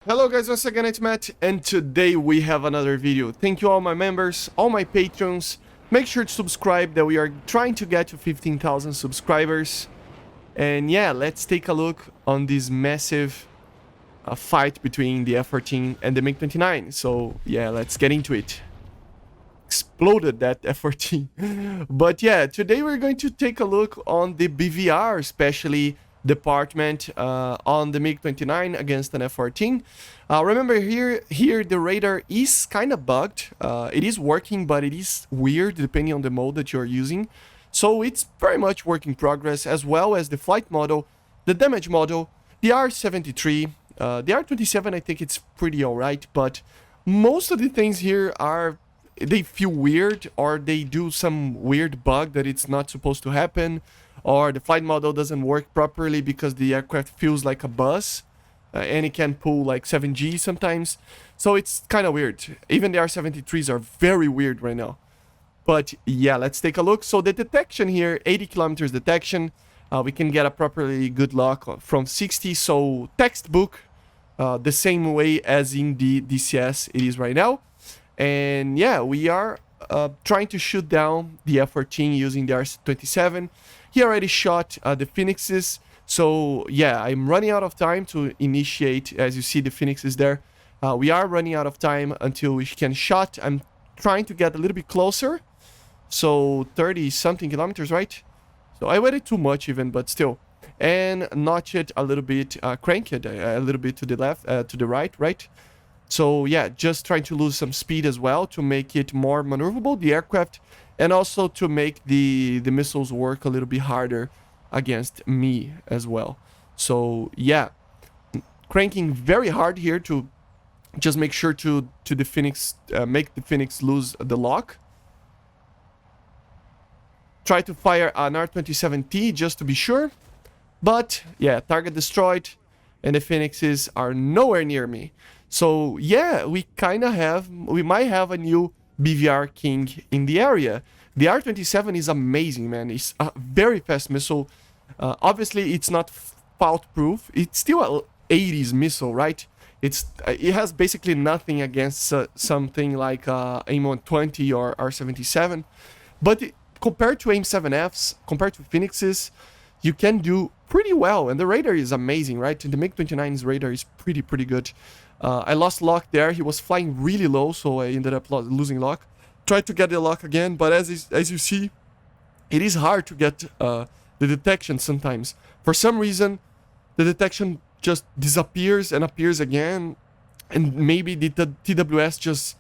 Hello guys, once again it's Matt, and today we have another video. Thank you all my members, all my patrons. Make sure to subscribe, that we are trying to get to 15,000 subscribers. And yeah, let's take a look on this massive fight between the F-14 and the MiG-29. So yeah, let's get into it. Exploded that F-14. But yeah, today we're going to take a look on the BVR, especially department on the MiG-29 against an F-14. Remember here the radar is kind of bugged. It is working, but it is weird depending on the mode that you're using. So it's very much work in progress, as well as the flight model, the damage model, the R-73, the R-27. I think it's pretty alright, but most of the things here they feel weird, or they do some weird bug that it's not supposed to happen, or the flight model doesn't work properly because the aircraft feels like a bus, and it can pull like 7G sometimes. So it's kind of weird. Even the R-73s are very weird right now. But yeah, let's take a look. So the detection here, 80 kilometers detection. We can get a properly good lock from 60. So textbook, the same way as in the DCS it is right now. And yeah, we are trying to shoot down the F-14 using the R-27. He already shot the Phoenixes. So yeah, I'm running out of time to initiate. As you see, the Phoenixes there. We are running out of time until we can shot. I'm trying to get a little bit closer. So 30 something kilometers, right? So I waited too much even, but still. And notch it a little bit, crank it a little bit to the left, to the right? So yeah, just trying to lose some speed as well to make it more maneuverable, the aircraft, and also to make the missiles work a little bit harder against me as well. So yeah, cranking very hard here to just make sure to the Phoenix, make the Phoenix lose the lock. Try to fire an R-27T just to be sure. But yeah, target destroyed, and the Phoenixes are nowhere near me. So yeah, we might have a new BVR king in the area. The R-27 is amazing, man. It's a very fast missile. Obviously, it's not fault-proof. It's still an 80s missile, right? It has basically nothing against something like AIM-120 or R-77. But compared to AIM-7Fs, compared to Phoenixes, you can do pretty well. And the radar is amazing, right? And the MiG-29's radar is pretty good. I lost lock there. He was flying really low, so I ended up losing lock. Tried to get the lock again, but as you see, it is hard to get the detection sometimes. For some reason, the detection just disappears and appears again, and maybe the TWS just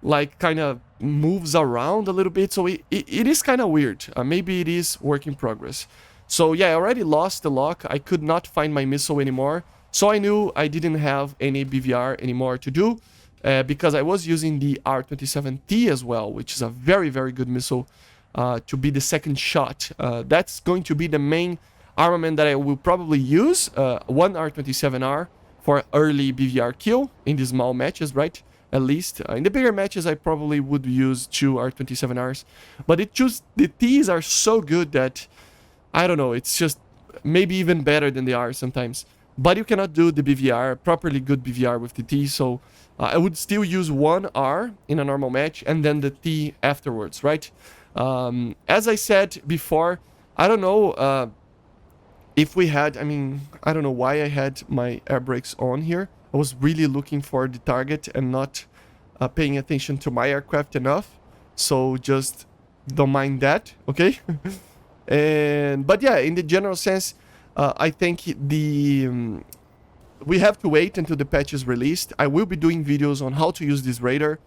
like kind of moves around a little bit, so it is kind of weird. Maybe it is work in progress. So yeah, I already lost the lock. I could not find my missile anymore. So I knew I didn't have any BVR anymore to do, because I was using the R-27T as well, which is a very good missile to be the second shot. That's going to be the main armament that I will probably use, one R-27R for early BVR kill in the small matches, right? At least. In the bigger matches, I probably would use two R-27Rs. But the Ts are so good that, I don't know, it's just maybe even better than the R sometimes. But you cannot do the BVR, properly good BVR with the T, so I would still use one R in a normal match and then the T afterwards, right? As I said before, I don't know if we had, I don't know why I had my air brakes on here. I was really looking for the target and not paying attention to my aircraft enough. So just don't mind that, okay? But yeah, in the general sense, I think we have to wait until the patch is released. I will be doing videos on how to use this radar,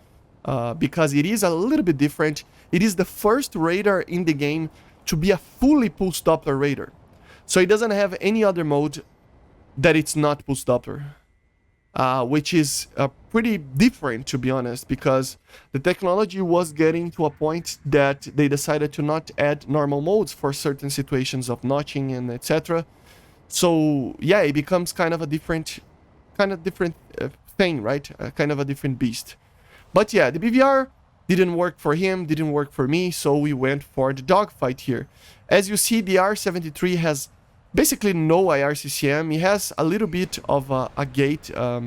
because it is a little bit different. It is the first radar in the game to be a fully pulse Doppler radar. So it doesn't have any other mode that it's not pulse Doppler, which is pretty different, to be honest, because the technology was getting to a point that they decided to not add normal modes for certain situations of notching and etc. So yeah, it becomes kind of a different thing, right? Kind of a different beast. But yeah, the BVR didn't work for him, didn't work for me, so we went for the dogfight here. As you see, the R-73 has basically no IRCCM. It has a little bit of a gate, a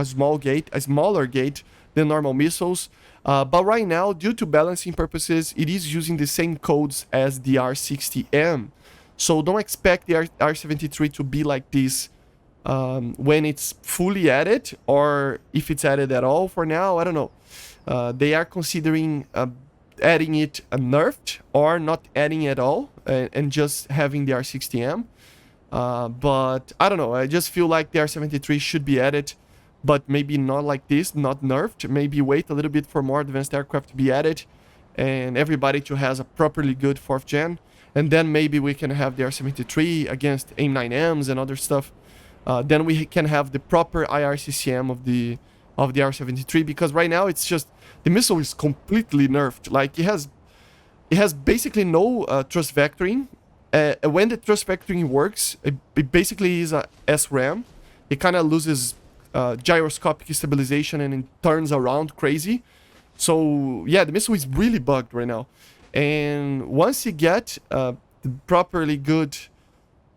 smaller gate than normal missiles. But right now, due to balancing purposes, it is using the same codes as the R60M. So don't expect the R73 to be like this when it's fully added, or if it's added at all for now. I don't know. They are considering adding it nerfed or not adding at all and just having the R60M. But I don't know. I just feel like the R73 should be added, but maybe not like this, not nerfed. Maybe wait a little bit for more advanced aircraft to be added and everybody to has a properly good 4th gen. And then maybe we can have the R73 against AIM-9Ms and other stuff. Then we can have the proper IRCCM of the R73, because right now it's just the missile is completely nerfed. Like it has basically no thrust vectoring. When the thrust vectoring works, it basically is a SRAM. It kind of loses gyroscopic stabilization and it turns around crazy. So yeah, the missile is really bugged right now. And once you get the properly good,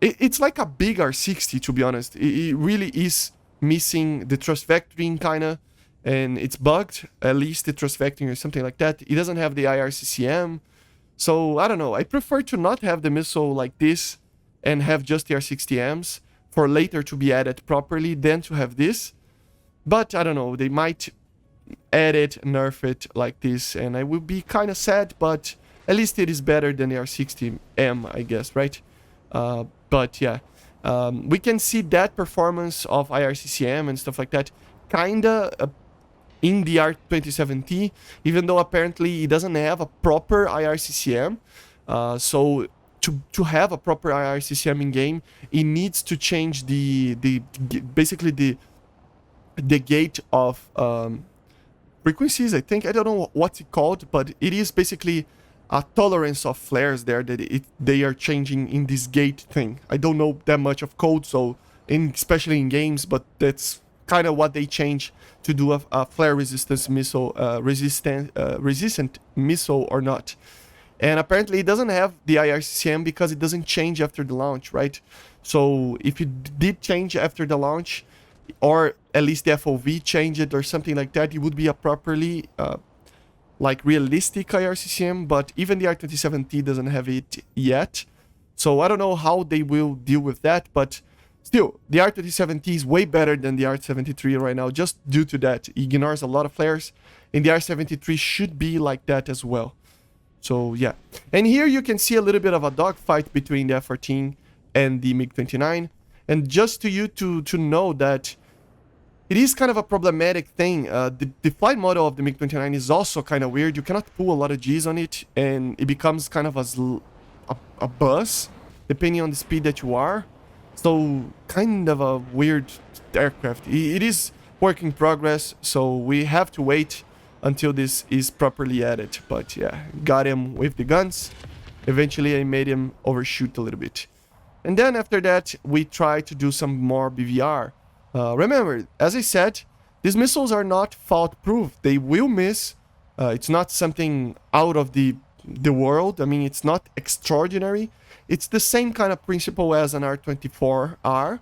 it's like a big R60, to be honest. It really is missing the thrust vectoring kind of, and it's bugged, at least the thrust vectoring or something like that. It doesn't have the IRCCM. So I don't know. I prefer to not have the missile like this and have just the R60Ms for later to be added properly than to have this. But I don't know. They might add it, nerf it like this, and I would be kind of sad, but at least it is better than the R60M, I guess, right? But yeah, we can see that performance of IRCCM and stuff like that kinda in the R27T, even though apparently it doesn't have a proper IRCCM. So to have a proper IRCCM in game, it needs to change basically the gate of frequencies. I think, I don't know what's it called, but it is basically a tolerance of flares there that they are changing in this gate thing. I don't know that much of code, so especially in games, but that's kind of what they change to do a flare resistance missile, resistant missile or not. And apparently it doesn't have the IRCCM because it doesn't change after the launch, right? So if it did change after the launch, or at least the FOV changed it or something like that, it would be a properly like realistic IRCCM, but even the R27T doesn't have it yet. So I don't know how they will deal with that, but still, the R27T is way better than the R73 right now, just due to that. It ignores a lot of flares, and the R73 should be like that as well. So yeah. And here you can see a little bit of a dogfight between the F-14 and the MiG-29. And just to know that it is kind of a problematic thing. The flight model of the MiG-29 is also kind of weird. You cannot pull a lot of G's on it, and it becomes kind of a bus, depending on the speed that you are. So, kind of a weird aircraft. It is work in progress, so we have to wait until this is properly added. But yeah, got him with the guns. Eventually, I made him overshoot a little bit. And then after that, we tried to do some more BVR. Remember, as I said, these missiles are not fault-proof. They will miss. It's not something out of the world. I mean, it's not extraordinary. It's the same kind of principle as an R24R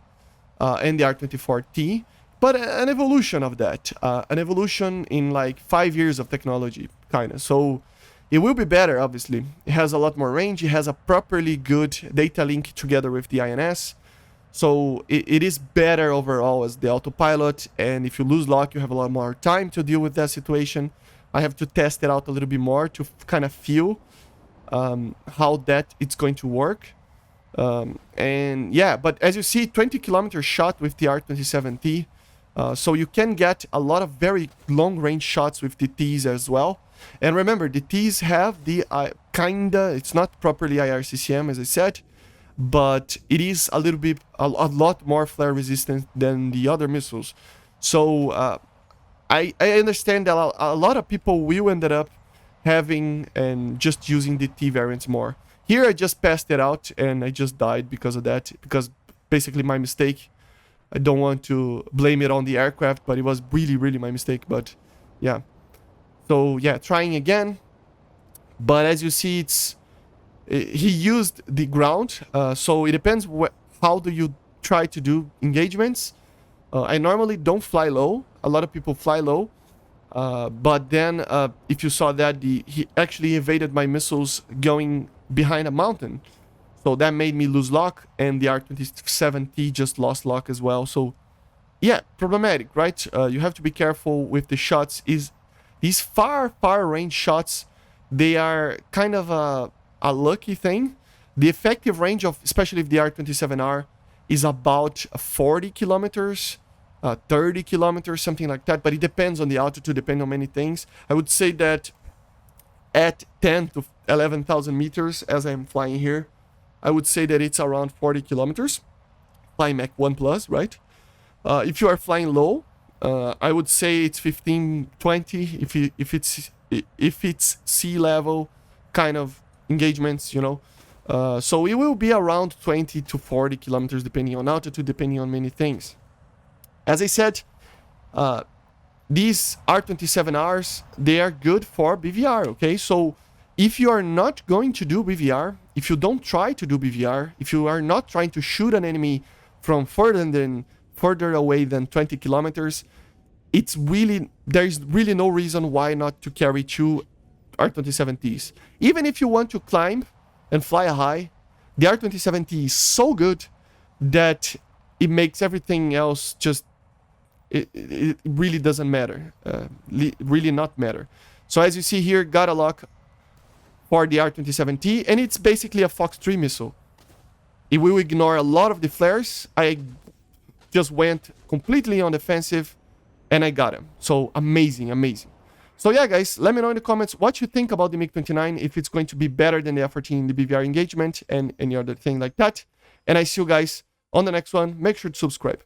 and the R24T, but an evolution of that. An evolution in like 5 years of technology, kind of. So it will be better, obviously. It has a lot more range. It has a properly good data link together with the INS. So it is better overall as the autopilot, and if you lose lock, you have a lot more time to deal with that situation. I have to test it out a little bit more to kind of feel how that it's going to work. And yeah, but as you see, 20 kilometer shot with the R27T. So you can get a lot of very long range shots with the Ts as well. And remember, the Ts have the it's not properly IRCCM, as I said, but it is a little bit, a lot more flare resistant than the other missiles. So I understand that a lot of people will end up having and just using the T variants more. Here I just passed it out and I just died because of that, because basically my mistake. I don't want to blame it on the aircraft, but it was really, really my mistake. But yeah. So yeah, trying again. But as you see, he used the ground. So it depends how do you try to do engagements. I normally don't fly low. A lot of people fly low. But then, if you saw that, he actually evaded my missiles going behind a mountain. So that made me lose lock, and the R-27T just lost lock as well. So, yeah, problematic, right? You have to be careful with the shots. These far range shots, they are kind of a lucky thing. The effective range of, especially if the R-27R, is about 40 kilometers. 30 kilometers, something like that, but it depends on the altitude, depending on many things. I would say that at 10 to 11,000 meters, as I'm flying here, I would say that it's around 40 kilometers, flying Mach 1 plus, right? If you are flying low, I would say it's 15, 20, if it's sea level kind of engagements, you know. So it will be around 20 to 40 kilometers, depending on altitude, depending on many things. As I said, these R-27Rs, they are good for BVR, okay? So if you are not going to do BVR, if you don't try to do BVR, if you are not trying to shoot an enemy from further away than 20 kilometers, there is really no reason why not to carry 2 R-27Ts. Even if you want to climb and fly high, the R-27T is so good that it makes everything else just it really doesn't matter, really not matter. So as you see here, got a lock for the R-27T, and it's basically a Fox 3 missile. It will ignore a lot of the flares. I just went completely on defensive, and I got him. So amazing, amazing. So yeah, guys, let me know in the comments what you think about the MiG-29, if it's going to be better than the F-14 in the BVR engagement and any other thing like that. And I see you guys on the next one. Make sure to subscribe.